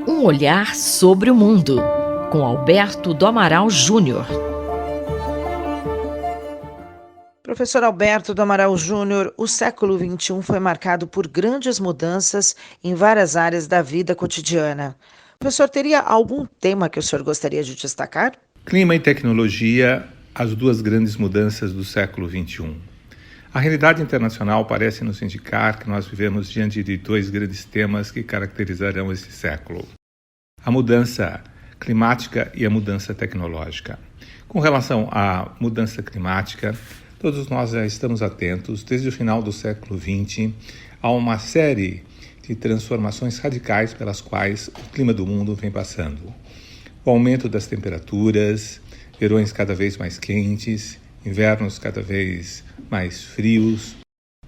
Um olhar sobre o mundo, com Alberto do Amaral Júnior. Professor Alberto do Amaral Júnior, o século XXI foi marcado por grandes mudanças em várias áreas da vida cotidiana. Professor, teria algum tema que o senhor gostaria de destacar? Clima e tecnologia, as duas grandes mudanças do século XXI. A realidade internacional parece nos indicar que nós vivemos diante de dois grandes temas que caracterizarão esse século: a mudança climática e a mudança tecnológica. Com relação à mudança climática, todos nós já estamos atentos, desde o final do século XX, a uma série de transformações radicais pelas quais o clima do mundo vem passando. O aumento das temperaturas, verões cada vez mais quentes, invernos cada vez mais frios,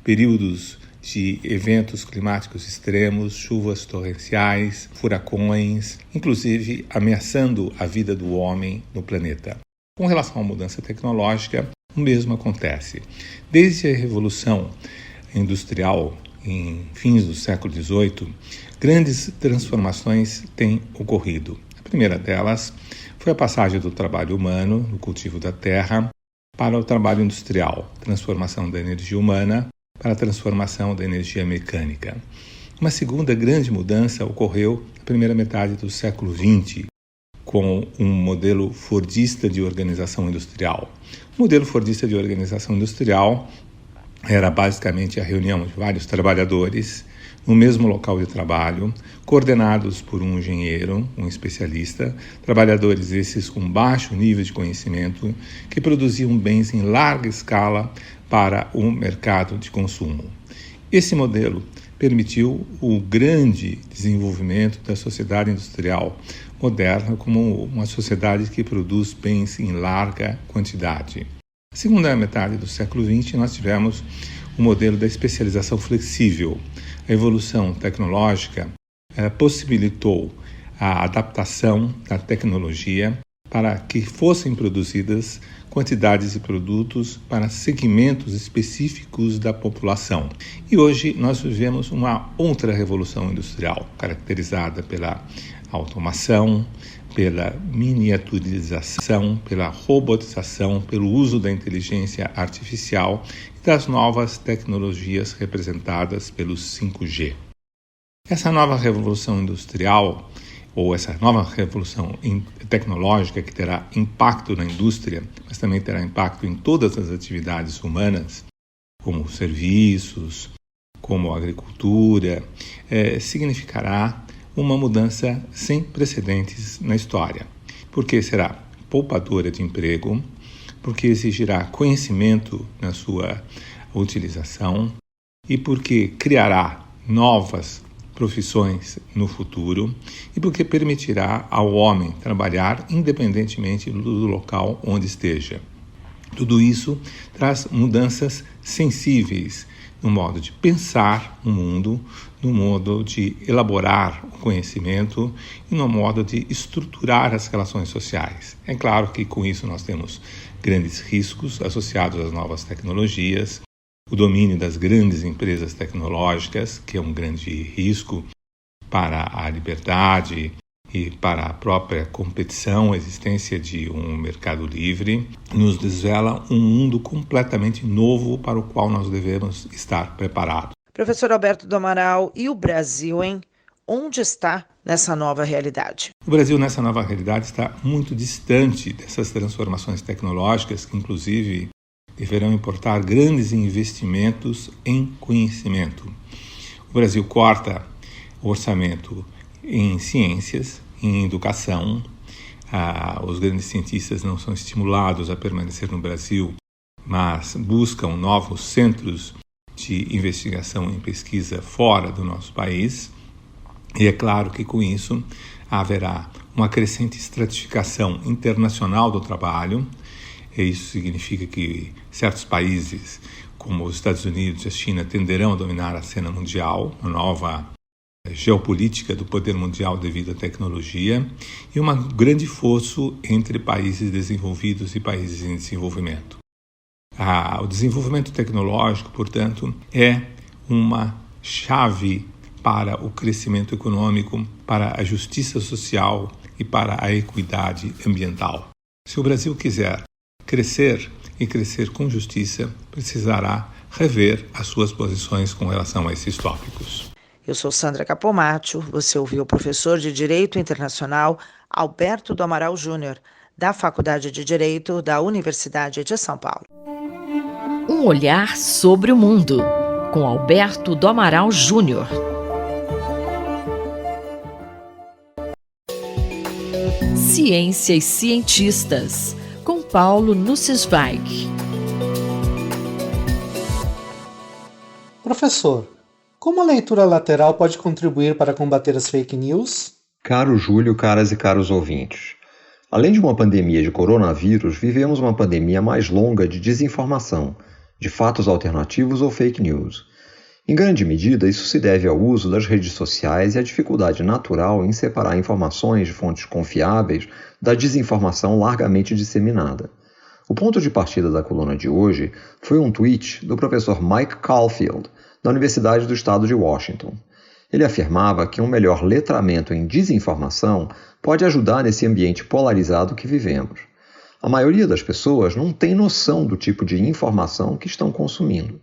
períodos de eventos climáticos extremos, chuvas torrenciais, furacões, inclusive ameaçando a vida do homem no planeta. Com relação à mudança tecnológica, o mesmo acontece. Desde a Revolução Industrial, em fins do século XVIII, grandes transformações têm ocorrido. A primeira delas foi a passagem do trabalho humano, no cultivo da terra, para o trabalho industrial, transformação da energia humana para a transformação da energia mecânica. Uma segunda grande mudança ocorreu na primeira metade do século XX, com um modelo fordista de organização industrial. O modelo fordista de organização industrial era basicamente a reunião de vários trabalhadores no mesmo local de trabalho, coordenados por um engenheiro, um especialista, trabalhadores esses com baixo nível de conhecimento, que produziam bens em larga escala para o mercado de consumo. Esse modelo permitiu o grande desenvolvimento da sociedade industrial moderna como uma sociedade que produz bens em larga quantidade. Na segunda metade do século XX, nós tivemos o modelo da especialização flexível. A evolução tecnológica possibilitou a adaptação da tecnologia para que fossem produzidas quantidades de produtos para segmentos específicos da população. E hoje nós vivemos uma outra revolução industrial, caracterizada pela automação, pela miniaturização, pela robotização, pelo uso da inteligência artificial e das novas tecnologias representadas pelo 5G. Essa nova revolução industrial, ou essa nova revolução tecnológica que terá impacto na indústria, mas também terá impacto em todas as atividades humanas, como serviços, como agricultura, significará uma mudança sem precedentes na história, porque será poupadora de emprego, porque exigirá conhecimento na sua utilização e porque criará novas profissões no futuro e porque permitirá ao homem trabalhar independentemente do local onde esteja. Tudo isso traz mudanças sensíveis no modo de pensar o mundo, no modo de elaborar o conhecimento e no modo de estruturar as relações sociais. É claro que com isso nós temos grandes riscos associados às novas tecnologias, o domínio das grandes empresas tecnológicas, que é um grande risco para a liberdade e para a própria competição, a existência de um mercado livre, nos desvela um mundo completamente novo para o qual nós devemos estar preparados. Professor Alberto do Amaral, e o Brasil, hein? Onde está nessa nova realidade? O Brasil, nessa nova realidade, está muito distante dessas transformações tecnológicas que, inclusive, deverão importar grandes investimentos em conhecimento. O Brasil corta o orçamento em ciências, em educação. Os grandes cientistas não são estimulados a permanecer no Brasil, mas buscam novos centros de investigação e pesquisa fora do nosso país. E é claro que com isso haverá uma crescente estratificação internacional do trabalho. E isso significa que certos países, como os Estados Unidos e a China, tenderão a dominar a cena mundial, uma nova geopolítica do poder mundial devido à tecnologia e um grande fosso entre países desenvolvidos e países em desenvolvimento. O desenvolvimento tecnológico, portanto, é uma chave para o crescimento econômico, para a justiça social e para a equidade ambiental. Se o Brasil quiser crescer e crescer com justiça, precisará rever as suas posições com relação a esses tópicos. Eu sou Sandra Capomatto, você ouviu o professor de Direito Internacional Alberto do Amaral Júnior, da Faculdade de Direito da Universidade de São Paulo. Um olhar sobre o mundo, com Alberto do Amaral Júnior. Ciência e cientistas, com Paulo Nussweig. Professor, como a leitura lateral pode contribuir para combater as fake news? Caro Júlio, caras e caros ouvintes, além de uma pandemia de coronavírus, vivemos uma pandemia mais longa de desinformação, de fatos alternativos ou fake news. Em grande medida, isso se deve ao uso das redes sociais e à dificuldade natural em separar informações de fontes confiáveis da desinformação largamente disseminada. O ponto de partida da coluna de hoje foi um tweet do professor Mike Caulfield, da Universidade do Estado de Washington. Ele afirmava que um melhor letramento em desinformação pode ajudar nesse ambiente polarizado que vivemos. A maioria das pessoas não tem noção do tipo de informação que estão consumindo.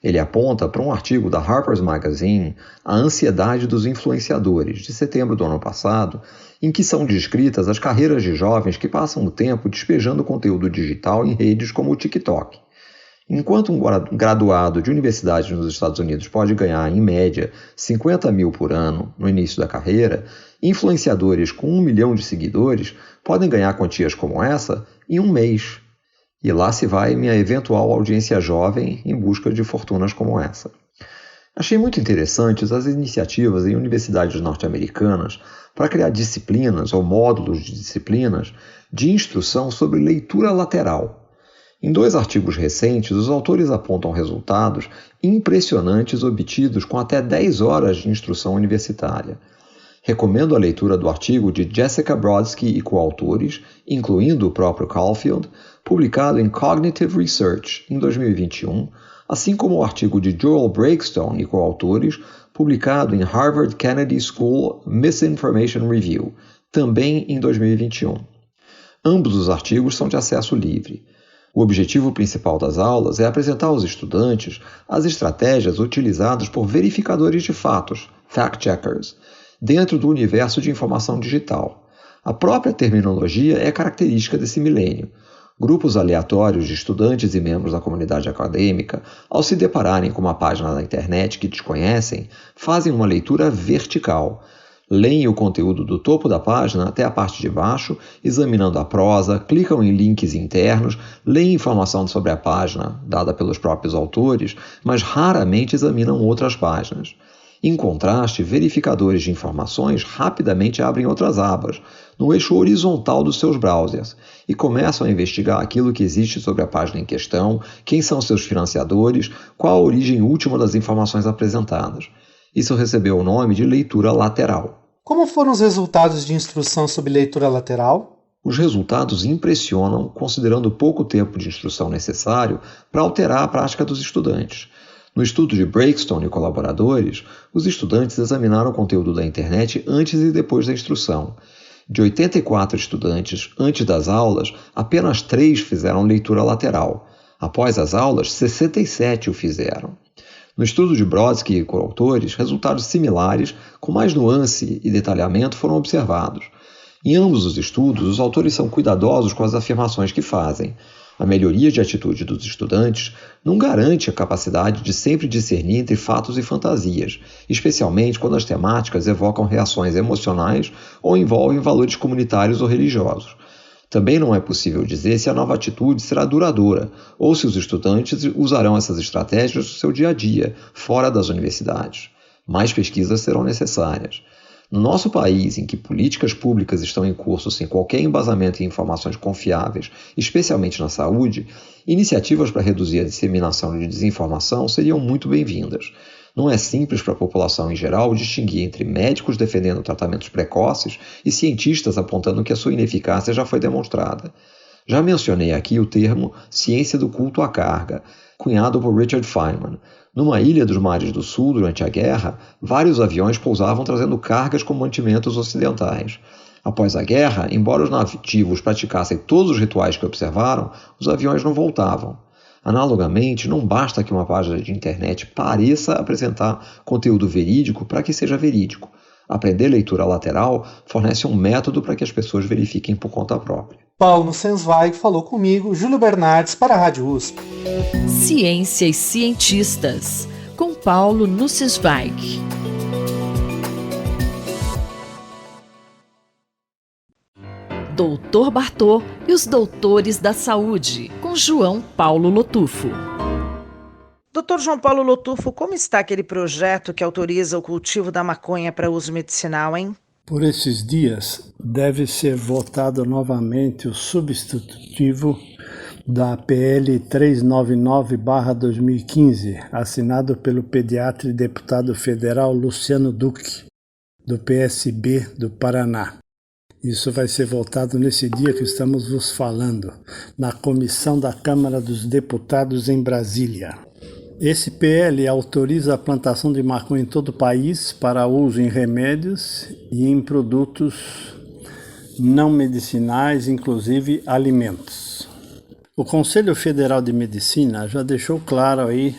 Ele aponta para um artigo da Harper's Magazine, A Ansiedade dos Influenciadores, de setembro do ano passado, em que são descritas as carreiras de jovens que passam o tempo despejando conteúdo digital em redes como o TikTok. Enquanto um graduado de universidade nos Estados Unidos pode ganhar, em média, 50 mil por ano no início da carreira, influenciadores com 1 milhão de seguidores podem ganhar quantias como essa em um mês. E lá se vai minha eventual audiência jovem em busca de fortunas como essa. Achei muito interessantes as iniciativas em universidades norte-americanas para criar disciplinas ou módulos de disciplinas de instrução sobre leitura lateral. Em 2 artigos recentes, os autores apontam resultados impressionantes obtidos com até 10 horas de instrução universitária. Recomendo a leitura do artigo de Jessica Brodsky e coautores, incluindo o próprio Caulfield, publicado em Cognitive Research em 2021, assim como o artigo de Joel Breakstone e coautores, publicado em Harvard Kennedy School Misinformation Review, também em 2021. Ambos os artigos são de acesso livre. O objetivo principal das aulas é apresentar aos estudantes as estratégias utilizadas por verificadores de fatos, fact-checkers, dentro do universo de informação digital. A própria terminologia é característica desse milênio. Grupos aleatórios de estudantes e membros da comunidade acadêmica, ao se depararem com uma página da internet que desconhecem, fazem uma leitura vertical. Leem o conteúdo do topo da página até a parte de baixo, examinando a prosa, clicam em links internos, leem informação sobre a página, dada pelos próprios autores, mas raramente examinam outras páginas. Em contraste, verificadores de informações rapidamente abrem outras abas, no eixo horizontal dos seus browsers, e começam a investigar aquilo que existe sobre a página em questão, quem são seus financiadores, qual a origem última das informações apresentadas. Isso recebeu o nome de leitura lateral. Como foram os resultados de instrução sobre leitura lateral? Os resultados impressionam, considerando o pouco tempo de instrução necessário para alterar a prática dos estudantes. No estudo de Breakstone e colaboradores, os estudantes examinaram o conteúdo da internet antes e depois da instrução. De 84 estudantes antes das aulas, apenas 3 fizeram leitura lateral. Após as aulas, 67 o fizeram. No estudo de Brodsky e coautores, resultados similares, com mais nuance e detalhamento, foram observados. Em ambos os estudos, os autores são cuidadosos com as afirmações que fazem. A melhoria de atitude dos estudantes não garante a capacidade de sempre discernir entre fatos e fantasias, especialmente quando as temáticas evocam reações emocionais ou envolvem valores comunitários ou religiosos. Também não é possível dizer se a nova atitude será duradoura ou se os estudantes usarão essas estratégias no seu dia a dia, fora das universidades. Mais pesquisas serão necessárias. No nosso país, em que políticas públicas estão em curso sem qualquer embasamento em informações confiáveis, especialmente na saúde, iniciativas para reduzir a disseminação de desinformação seriam muito bem-vindas. Não é simples para a população em geral distinguir entre médicos defendendo tratamentos precoces e cientistas apontando que a sua ineficácia já foi demonstrada. Já mencionei aqui o termo ciência do culto à carga, cunhado por Richard Feynman. Numa ilha dos mares do sul, durante a guerra, vários aviões pousavam trazendo cargas com mantimentos ocidentais. Após a guerra, embora os nativos praticassem todos os rituais que observaram, os aviões não voltavam. Analogamente, não basta que uma página de internet pareça apresentar conteúdo verídico para que seja verídico. Aprender leitura lateral fornece um método para que as pessoas verifiquem por conta própria. Paulo Nussensweig falou comigo, Júlio Bernardes, para a Rádio USP. Ciência e cientistas, com Paulo Nussensweig. Doutor Bartô e os Doutores da Saúde, com João Paulo Lotufo. Doutor João Paulo Lotufo, como está aquele projeto que autoriza o cultivo da maconha para uso medicinal, hein? Por esses dias, deve ser votado novamente o substitutivo da PL 399/2015, assinado pelo pediatra e deputado federal Luciano Duque, do PSB do Paraná. Isso vai ser votado nesse dia que estamos vos falando, na comissão da Câmara dos Deputados em Brasília. Esse PL autoriza a plantação de maconha em todo o país para uso em remédios e em produtos não medicinais, inclusive alimentos. O Conselho Federal de Medicina já deixou claro aí,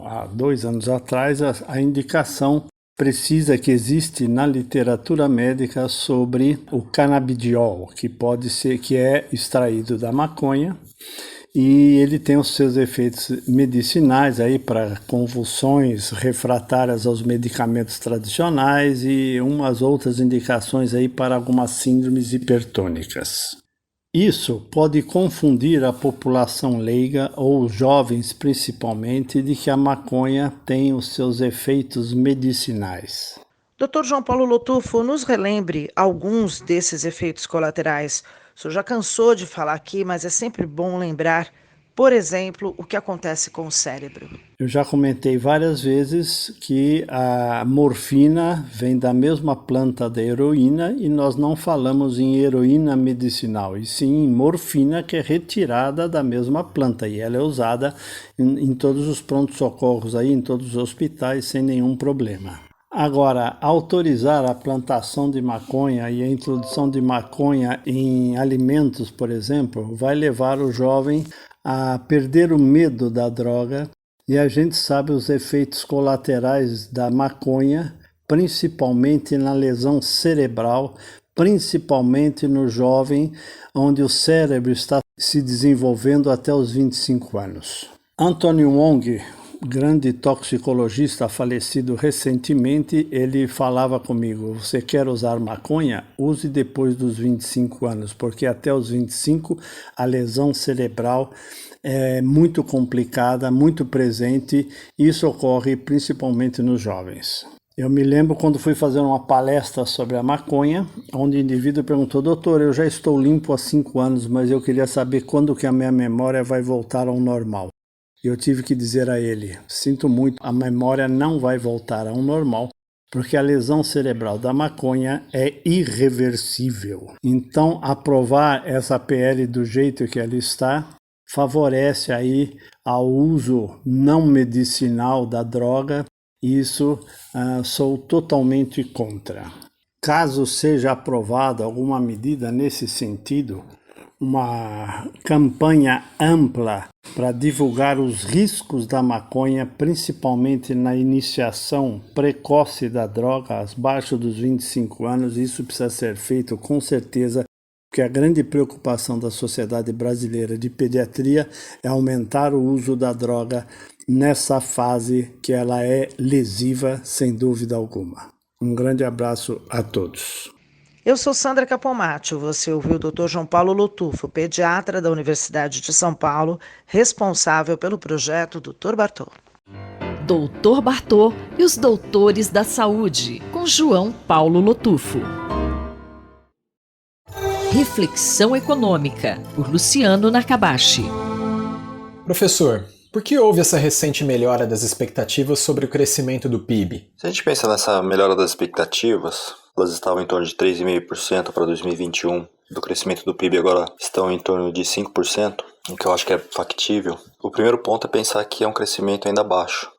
há 2 anos atrás, a indicação precisa que existe na literatura médica sobre o canabidiol, que é extraído da maconha, e ele tem os seus efeitos medicinais aí para convulsões refratárias aos medicamentos tradicionais e umas outras indicações aí para algumas síndromes hipertônicas. Isso pode confundir a população leiga ou os jovens principalmente de que a maconha tem os seus efeitos medicinais. Dr. João Paulo Lotufo, nos relembre alguns desses efeitos colaterais. O senhor já cansou de falar aqui, mas é sempre bom lembrar, por exemplo, o que acontece com o cérebro. Eu já comentei várias vezes que a morfina vem da mesma planta da heroína e nós não falamos em heroína medicinal, e sim em morfina, que é retirada da mesma planta e ela é usada em todos os prontos-socorros, aí, em todos os hospitais, sem nenhum problema. Agora, autorizar a plantação de maconha e a introdução de maconha em alimentos, por exemplo, vai levar o jovem a perder o medo da droga, e a gente sabe os efeitos colaterais da maconha, principalmente na lesão cerebral, principalmente no jovem, onde o cérebro está se desenvolvendo até os 25 anos. Anthony Wong, grande toxicologista falecido recentemente, ele falava comigo: você quer usar maconha? Use depois dos 25 anos, porque até os 25 a lesão cerebral é muito complicada, muito presente, e isso ocorre principalmente nos jovens. Eu me lembro quando fui fazer uma palestra sobre a maconha, onde o indivíduo perguntou: doutor, eu já estou limpo há 5 anos, mas eu queria saber quando que a minha memória vai voltar ao normal. Eu tive que dizer a ele: sinto muito, a memória não vai voltar ao normal, porque a lesão cerebral da maconha é irreversível. Então, aprovar essa PL do jeito que ela está favorece aí ao uso não medicinal da droga. Isso sou totalmente contra. Caso seja aprovada alguma medida nesse sentido, uma campanha ampla para divulgar os riscos da maconha, principalmente na iniciação precoce da droga, abaixo dos 25 anos, isso precisa ser feito com certeza, porque a grande preocupação da Sociedade Brasileira de Pediatria é aumentar o uso da droga nessa fase que ela é lesiva, sem dúvida alguma. Um grande abraço a todos. Eu sou Sandra Capomatto, você ouviu o Dr. João Paulo Lotufo, pediatra da Universidade de São Paulo, responsável pelo projeto Dr. Bartô. Dr. Bartô e os Doutores da Saúde, com João Paulo Lotufo. Reflexão Econômica, por Luciano Nakabashi. Professor, por que houve essa recente melhora das expectativas sobre o crescimento do PIB? Se a gente pensa nessa melhora das expectativas, elas estavam em torno de 3,5% para 2021. Do crescimento do PIB agora estão em torno de 5%. o que eu acho que é factível, o primeiro ponto é pensar que é um crescimento ainda baixo.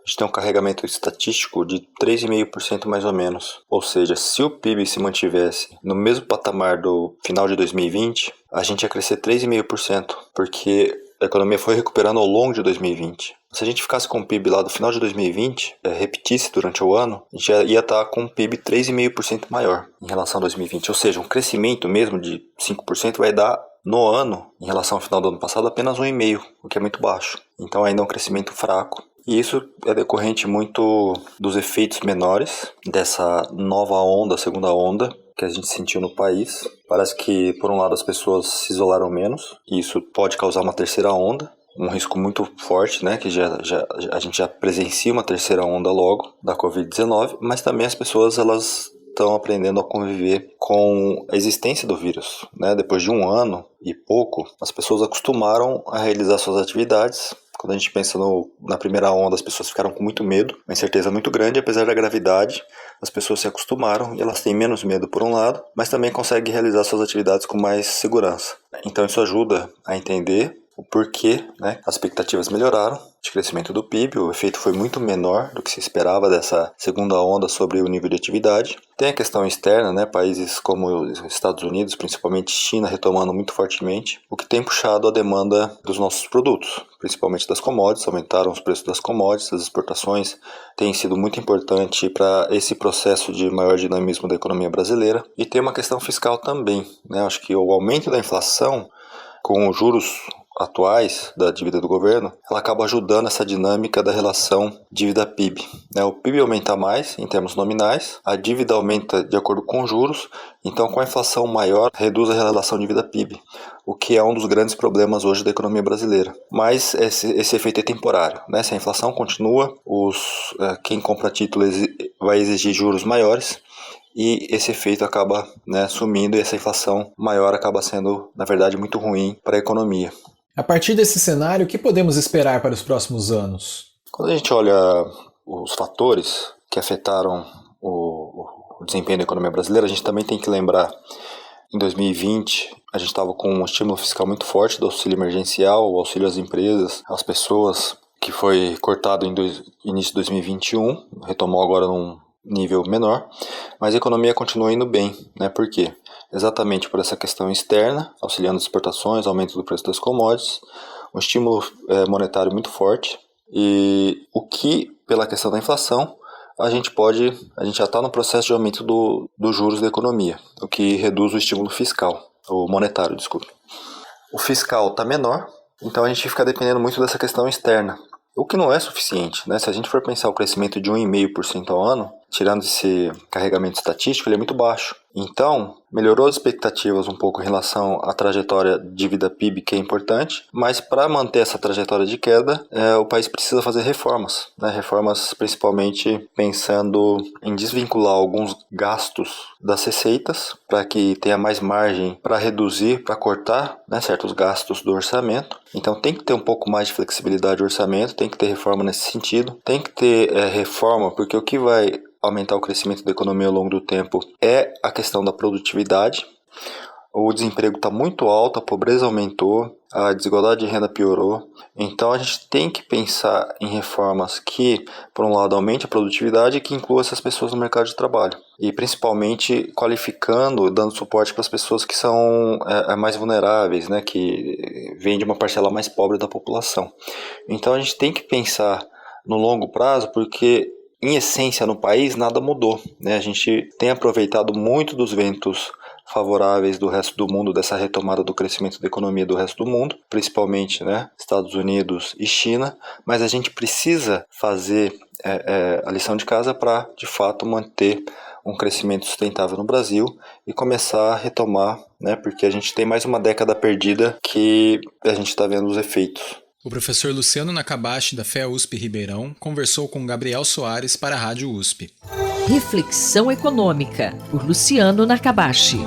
A gente tem um carregamento estatístico de 3,5% mais ou menos. Ou seja, se o PIB se mantivesse no mesmo patamar do final de 2020, a gente ia crescer 3,5%, porque a economia foi recuperando ao longo de 2020. Se a gente ficasse com o PIB lá do final de 2020, repetisse durante o ano, a gente ia estar com um PIB 3,5% maior em relação a 2020. Ou seja, um crescimento mesmo de 5% vai dar no ano, em relação ao final do ano passado, apenas 1,5%, o que é muito baixo. Então ainda é um crescimento fraco. E isso é decorrente muito dos efeitos menores dessa nova onda, segunda onda, que a gente sentiu no país. Parece que, por um lado, as pessoas se isolaram menos, e isso pode causar uma terceira onda, um risco muito forte, né, que a gente já presencia uma terceira onda logo da Covid-19, mas também as pessoas elas estão aprendendo a conviver com a existência do vírus, né? Depois de um ano e pouco, as pessoas acostumaram a realizar suas atividades. Quando a gente pensa na primeira onda, as pessoas ficaram com muito medo, uma incerteza muito grande, apesar da gravidade, as pessoas se acostumaram e elas têm menos medo por um lado, mas também conseguem realizar suas atividades com mais segurança. Então isso ajuda a entender o porquê, né, as expectativas melhoraram de crescimento do PIB, o efeito foi muito menor do que se esperava dessa segunda onda sobre o nível de atividade. Tem a questão externa, né, países como os Estados Unidos, principalmente China, retomando muito fortemente, o que tem puxado a demanda dos nossos produtos, principalmente das commodities, aumentaram os preços das commodities, as exportações têm sido muito importante para esse processo de maior dinamismo da economia brasileira. E tem uma questão fiscal também, né, acho que o aumento da inflação com os juros atuais da dívida do governo, ela acaba ajudando essa dinâmica da relação dívida-PIB. O PIB aumenta mais em termos nominais, a dívida aumenta de acordo com os juros, então com a inflação maior reduz a relação dívida-PIB, o que é um dos grandes problemas hoje da economia brasileira. Mas esse efeito é temporário, né? Se a inflação continua, quem compra título vai exigir juros maiores, e esse efeito acaba, né, sumindo, e essa inflação maior acaba sendo, na verdade, muito ruim para a economia. A partir desse cenário, o que podemos esperar para os próximos anos? Quando a gente olha os fatores que afetaram o desempenho da economia brasileira, a gente também tem que lembrar, em 2020, a gente estava com um estímulo fiscal muito forte do auxílio emergencial, o auxílio às empresas, às pessoas, que foi cortado em início de 2021, retomou agora num nível menor, mas a economia continua indo bem, né? Por quê? Exatamente por essa questão externa, auxiliando as exportações, aumento do preço das commodities, um estímulo monetário muito forte, e o que, pela questão da inflação, a gente já está no processo de aumento dos juros da economia, o que reduz o estímulo fiscal, o monetário, desculpe. O fiscal está menor, então a gente fica dependendo muito dessa questão externa, o que não é suficiente, né? Se a gente for pensar o crescimento de 1,5% ao ano, tirando esse carregamento estatístico, ele é muito baixo. Então, melhorou as expectativas um pouco em relação à trajetória dívida-PIB, que é importante, mas para manter essa trajetória de queda, o país precisa fazer reformas, né? Reformas principalmente pensando em desvincular alguns gastos das receitas, para que tenha mais margem para reduzir, para cortar, né, certos gastos do orçamento. Então tem que ter um pouco mais de flexibilidade do orçamento, tem que ter reforma nesse sentido, tem que ter reforma, porque o que vai aumentar o crescimento da economia ao longo do tempo é a questão da produtividade. O desemprego está muito alto, a pobreza aumentou, a desigualdade de renda piorou. Então a gente tem que pensar em reformas que, por um lado, aumente a produtividade e que inclua essas pessoas no mercado de trabalho. E principalmente qualificando, dando suporte para as pessoas que são mais vulneráveis, né, que vêm de uma parcela mais pobre da população. Então a gente tem que pensar no longo prazo, porque em essência no país nada mudou, né? A gente tem aproveitado muito dos ventos favoráveis do resto do mundo, dessa retomada do crescimento da economia do resto do mundo, principalmente, né, Estados Unidos e China, mas a gente precisa fazer a lição de casa para, de fato, manter um crescimento sustentável no Brasil e começar a retomar, né, porque a gente tem mais uma década perdida que a gente está vendo os efeitos. O professor Luciano Nakabashi, da FEA-USP Ribeirão, conversou com Gabriel Soares para a Rádio USP. Reflexão Econômica, por Luciano Nakabashi.